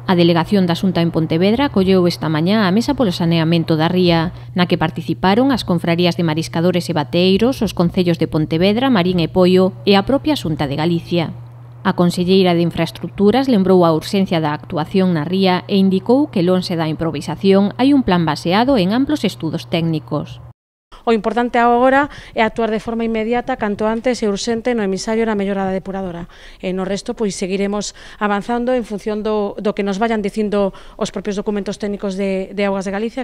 A delegación da Xunta en Pontevedra acolleu esta mañá a mesa polo saneamento da ría, na que participaron as confrarías de mariscadores e bateeiros, os concellos de Pontevedra, Marín e Poio e a propia Xunta de Galicia. A conselleira de Infraestructuras lembrou a urxencia da actuación na ría e indicou que lonxe da improvisación hai un plan baseado en amplos estudos técnicos. O importante agora é actuar de forma inmediata, canto antes e urxente no emisario e na mellora da depuradora. E no resto, pois, seguiremos avanzando en función do que nos vayan dicindo os propios documentos técnicos de Augas de Galicia.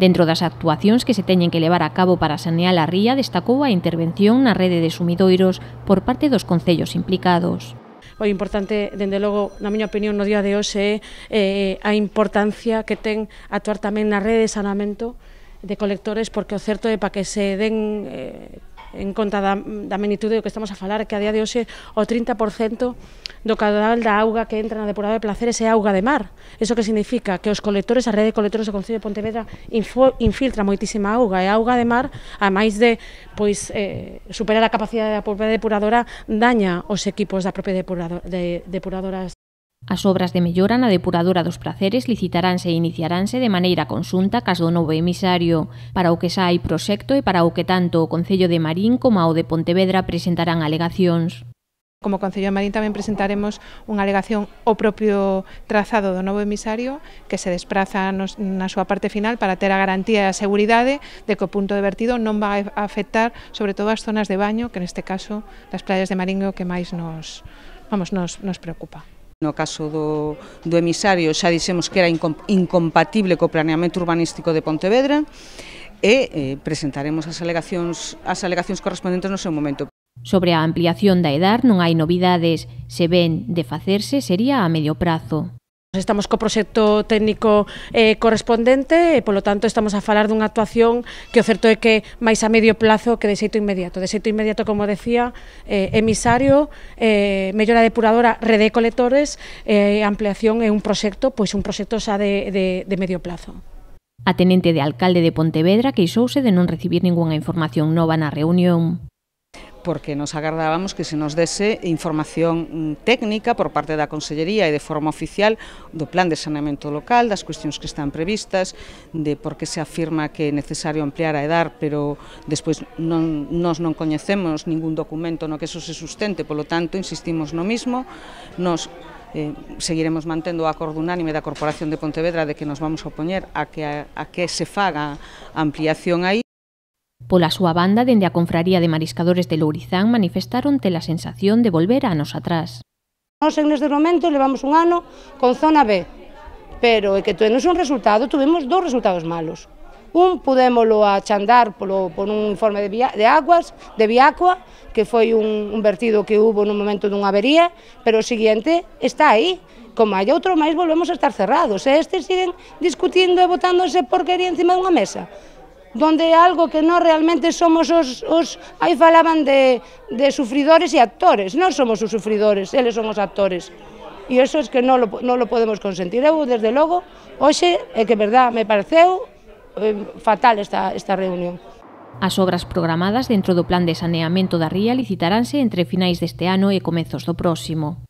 Dentro das actuacións que se teñen que levar a cabo para sanear a ría, destacou a intervención na rede de sumidoiros por parte dos concellos implicados. O importante, dende logo, na miña opinión, no día de hoxe é a importancia que ten actuar tamén na rede de saneamento de colectores, porque o certo é para que se den en conta da magnitude do que estamos a falar, que a día de hoxe o 30% do caudal da auga que entra na depuradora de Placeres é auga de mar. Iso que significa que os colectores, a rede de colectores do Concello de Pontevedra infiltra moitísima auga, e a auga de mar, a máis de superar a capacidade da propia depuradora, daña os equipos da propia depuradoras. As obras de mellora na depuradora dos Praceres licitaránse e iniciaránse de maneira conxunta cas do novo emisario, para o que xa hai proxecto e para o que tanto o Concello de Marín como o de Pontevedra presentarán alegacións. Como Concello de Marín tamén presentaremos unha alegación ao propio trazado do novo emisario, que se despraza na súa parte final para ter a garantía e a seguridade de que o punto de vertido non vai a afectar sobre todo as zonas de baño, que neste caso das playas de Marín é o que máis nos preocupa. No caso do emisario xa dixemos que era incompatible co planeamento urbanístico de Pontevedra e presentaremos as alegacións correspondentes no seu momento. Sobre a ampliación da EDAR non hai novidades, se ven de facerse sería a medio prazo. Estamos co proxecto técnico correspondente e, polo tanto, estamos a falar dunha actuación que o certo é que máis a medio plazo que de xeito inmediato. De xeito inmediato, como decía, emisario, mellora depuradora, rede de colectores, ampliación é un proxecto xa de medio plazo. A tenente de alcalde de Pontevedra queixouse de non recibir ningunha información nova na reunión, porque nos agardábamos que se nos dese información técnica por parte da Consellería e de forma oficial do plan de saneamento local, das cuestións que están previstas, de por que se afirma que é necesario ampliar a EDAR, pero despois nos non coñecemos ningún documento no que eso se sustente, polo tanto, insistimos no mismo, nos seguiremos mantendo o acordo unánime da Corporación de Pontevedra de que nos vamos a opoñer a que se faga a ampliación aí. Pola súa banda, dende a Confraría de Mariscadores de Lourizán manifestaron ter a sensación de volver a anos atrás. Nós neste momento levamos un ano con zona B, pero é que tuvemos un resultado, tuvemos dous resultados malos. Un, pudémolo achandar por un informe de aguas, de Viacua, que foi un vertido que hubo no momento dunha avería, pero o seguinte está aí. Como hai outro máis, volvemos a estar cerrados. E estes siguen discutindo e botándose porquería encima dunha mesa, donde é algo que nós realmente somos aí falaban de sufridores e actores. Nós somos os sufridores, eles son os actores. E iso é que non lo podemos consentir. Eu, desde logo, hoxe, é que, verdad, me pareceu fatal esta reunión. As obras programadas dentro do plan de saneamento da ría licitaránse entre finais deste ano e comezos do próximo.